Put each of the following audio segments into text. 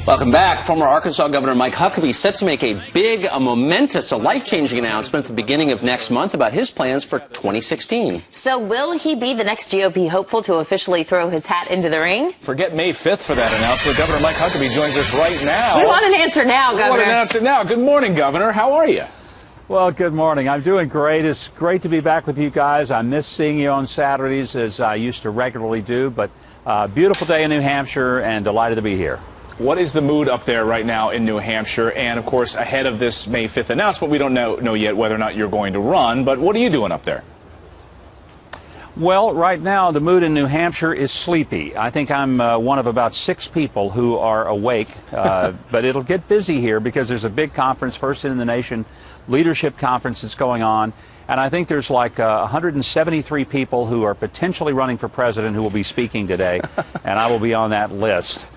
Welcome back. Former Arkansas Governor Mike Huckabee set to make a big, a momentous, a life-changing announcement at the beginning of next month about his plans for 2016. So will he be the next GOP hopeful to officially throw his hat into the ring? Forget May 5th for that announcement. Governor Mike Huckabee joins us right now. We want an answer now, Governor. We want an answer now. Good morning, Governor. How are you? Well, good morning. I'm doing great. It's great to be back with you guys. I miss seeing you on Saturdays as I used to regularly do, but beautiful day in New Hampshire and delighted to be here. What is the mood up there right now in New Hampshire? And, of course, ahead of this May 5th announcement, we don't know yet whether or not you're going to run, but what are you doing up there? Well, right now, the mood in New Hampshire is sleepy. I think I'm one of about 6 people who are awake, but it'll get busy here because there's a big conference, first in the nation, leadership conference that's going on, and I think there's like 173 people who are potentially running for president who will be speaking today, and I will be on that list.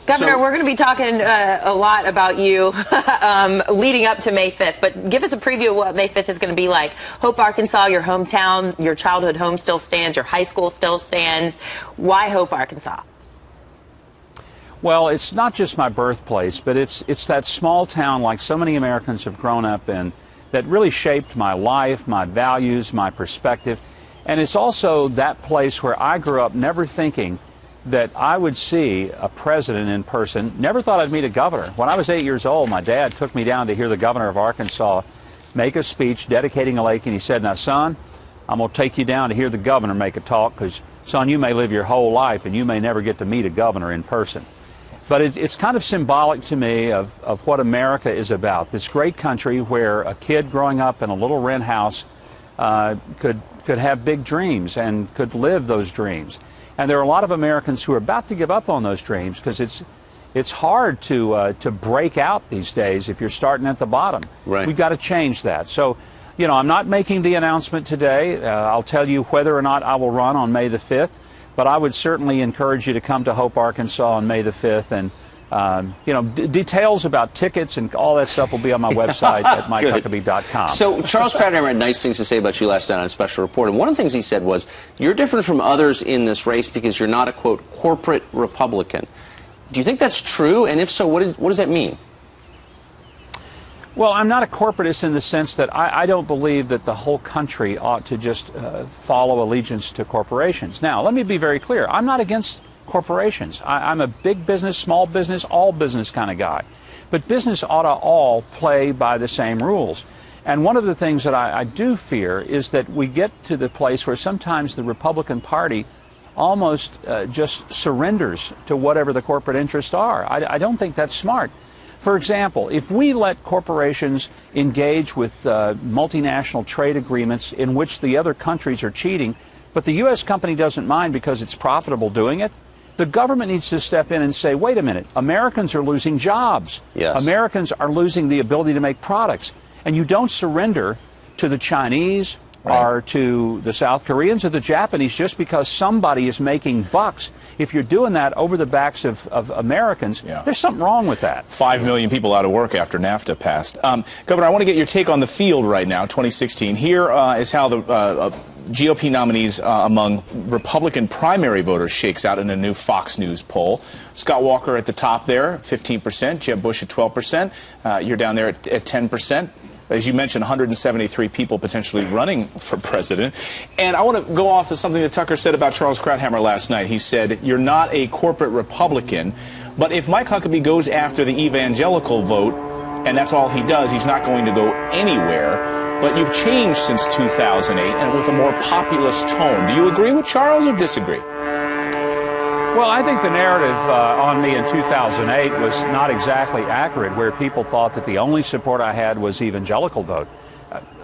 Governor, we're going to be talking a lot about you leading up to May 5th, but give us a preview of what May 5th is going to be like. Hope, Arkansas, your hometown, your childhood home still stands, your high school still stands. Why Hope, Arkansas? Well, it's not just my birthplace, but it's that small town like so many Americans have grown up in that really shaped my life, my values, my perspective. And it's also that place where I grew up never thinking that I would see a president in person. Never thought I'd meet a governor. When I was 8 years old, my dad took me down to hear the governor of Arkansas make a speech dedicating a lake, and he said, "Now, son, I'm going to take you down to hear the governor make a talk because, son, you may live your whole life and you may never get to meet a governor in person." But it's kind of symbolic to me of what America is about, this great country where a kid growing up in a little rent house could have big dreams and could live those dreams. And there are a lot of Americans who are about to give up on those dreams because it's hard to break out these days if you're starting at the bottom. Right. We've got to change that. So, you know, I'm not making the announcement today. I'll tell you whether or not I will run on May the 5th, but I would certainly encourage you to come to Hope, Arkansas on May the 5th. And, you know, details about tickets and all that stuff will be on my website at MikeHuckabee.com. So Charles Krauthammer had nice things to say about you last night on a special report, and one of the things he said was, you're different from others in this race because you're not a, quote, corporate Republican. Do you think that's true? And if so, what does that mean? Well, I'm not a corporatist in the sense that I don't believe that the whole country ought to just follow allegiance to corporations. Now, let me be very clear. I'm not against corporations. I'm a big business, small business, all business kind of guy. But business ought to all play by the same rules. And one of the things that I do fear is that we get to the place where sometimes the Republican Party almost just surrenders to whatever the corporate interests are. I don't think that's smart. For example, if we let corporations engage with multinational trade agreements in which the other countries are cheating, but the U.S. company doesn't mind because it's profitable doing it, the government needs to step in and say, wait a minute, Americans are losing jobs. Yes. Americans are losing the ability to make products. And you don't surrender to the Chinese or to the South Koreans or the Japanese just because somebody is making bucks. If you're doing that over the backs of Americans, there's something wrong with that. 5 million people out of work after NAFTA passed. Governor, I want to get your take on the field right now, 2016. Here is how the GOP nominees among Republican primary voters shakes out in a new Fox News poll. Scott Walker at the top there, 15%. Jeb Bush at 12%. You're down there at 10%. As you mentioned, 173 people potentially running for president. And I want to go off of something that Tucker said about Charles Krauthammer last night. He said, you're not a corporate Republican, but if Mike Huckabee goes after the evangelical vote, and that's all he does, he's not going to go anywhere. But you've changed since 2008 and with a more populist tone. Do you agree with Charles or disagree? Well, I think the narrative on me in 2008 was not exactly accurate, where people thought that the only support I had was evangelical vote.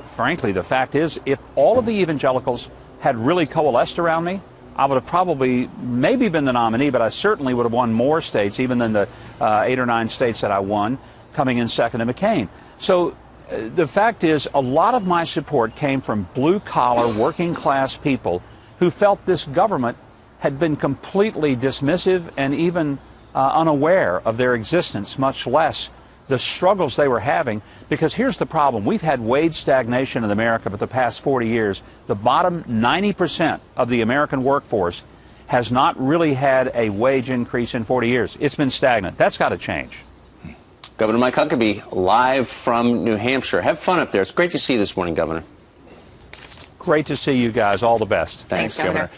Frankly, the fact is, if all of the evangelicals had really coalesced around me, I would have probably maybe been the nominee, but I certainly would have won more states, even than the 8 or 9 states that I won, coming in second to McCain. So the fact is, a lot of my support came from blue-collar, working-class people who felt this government had been completely dismissive and even unaware of their existence, much less the struggles they were having. Because here's the problem. We've had wage stagnation in America for the past 40 years. The bottom 90% of the American workforce has not really had a wage increase in 40 years. It's been stagnant. That's got to change. Governor Mike Huckabee, live from New Hampshire. Have fun up there. It's great to see you this morning, Governor. Great to see you guys. All the best. Thanks, Governor. Governor.